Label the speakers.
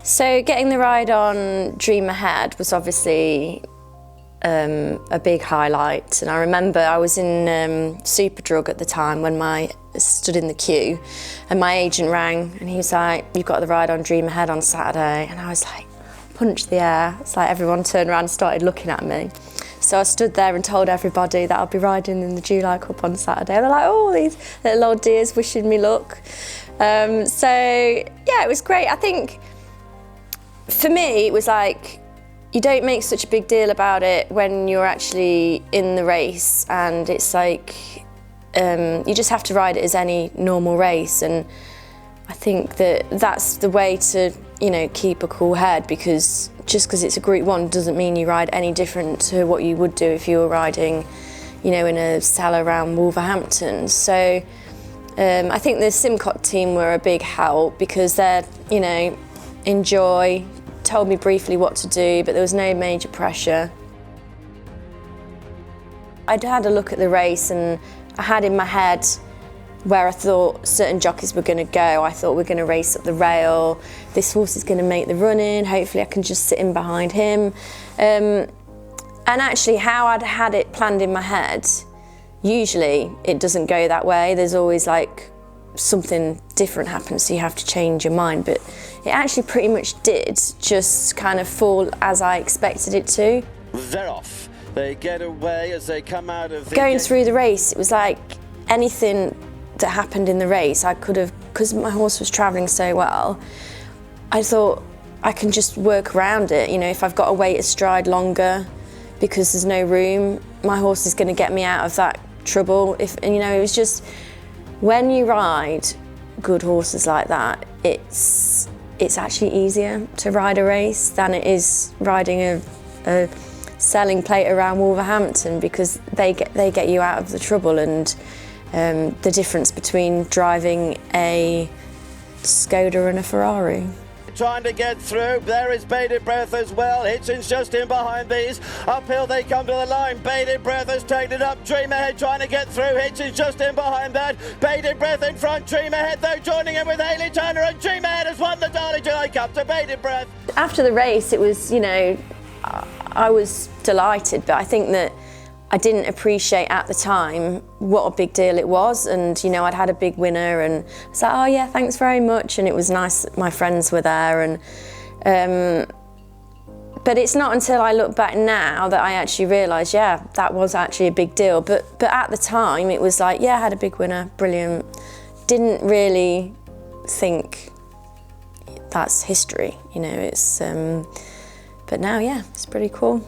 Speaker 1: So getting the ride on Dream Ahead was obviously a big highlight, and I remember I was in Superdrug at the time when I stood in the queue, and my agent rang and he was like, "You've got the ride on Dream Ahead on Saturday," and I was like, punched the air. It's like everyone turned around and started looking at me. So I stood there and told everybody that I'll be riding in the July Cup on Saturday. They're like, "Oh, these little old dears wishing me luck." So yeah, it was great. I think for me it was like, you don't make such a big deal about it when you're actually in the race, and it's like you just have to ride it as any normal race. And I think that that's the way to, you know, keep a cool head, because just because it's a Group 1 doesn't mean you ride any different to what you would do if you were riding, you know, in a cell around Wolverhampton. So I think the Simcock team were a big help, because they're, you know, enjoy, told me briefly what to do, but there was no major pressure. I'd had a look at the race and I had in my head where I thought certain jockeys were going to go. I thought we're going to race up the rail, this horse is going to make the run in, hopefully I can just sit in behind him. And actually how I'd had it planned in my head, usually it doesn't go that way. There's always like something different happens, so you have to change your mind, but it actually pretty much did just kind of fall as I expected it to.
Speaker 2: They're off. They get away as they come out of the
Speaker 1: going through the race. It was like anything that happened in the race, I could have, because my horse was travelling so well, I thought I can just work around it. You know, if I've got to wait a stride longer because there's no room, my horse is going to get me out of that trouble. And you know, it was just, when you ride good horses like that, it's actually easier to ride a race than it is riding a selling plate around Wolverhampton, because they get you out of the trouble. And the difference between driving a Skoda and a Ferrari.
Speaker 2: Trying to get through. There is Bated Breath as well. Hitchens just in behind these. Uphill they come to the line. Bated Breath has taken it up. Dream Ahead trying to get through. Hitchens just in behind that. Bated Breath in front. Dream Ahead though joining in with Hayley Turner, and Dream Ahead has won the Darley July Cup to Bated Breath.
Speaker 1: After the race, it was, you know, I was delighted, but I think that I didn't appreciate at the time what a big deal it was. And you know, I'd had a big winner and I was like, "Oh yeah, thanks very much." And it was nice that my friends were there. And but it's not until I look back now that I actually realise, yeah, that was actually a big deal. But at the time it was like, yeah, I had a big winner, brilliant. Didn't really think that's history, you know. It's but now, yeah, it's pretty cool.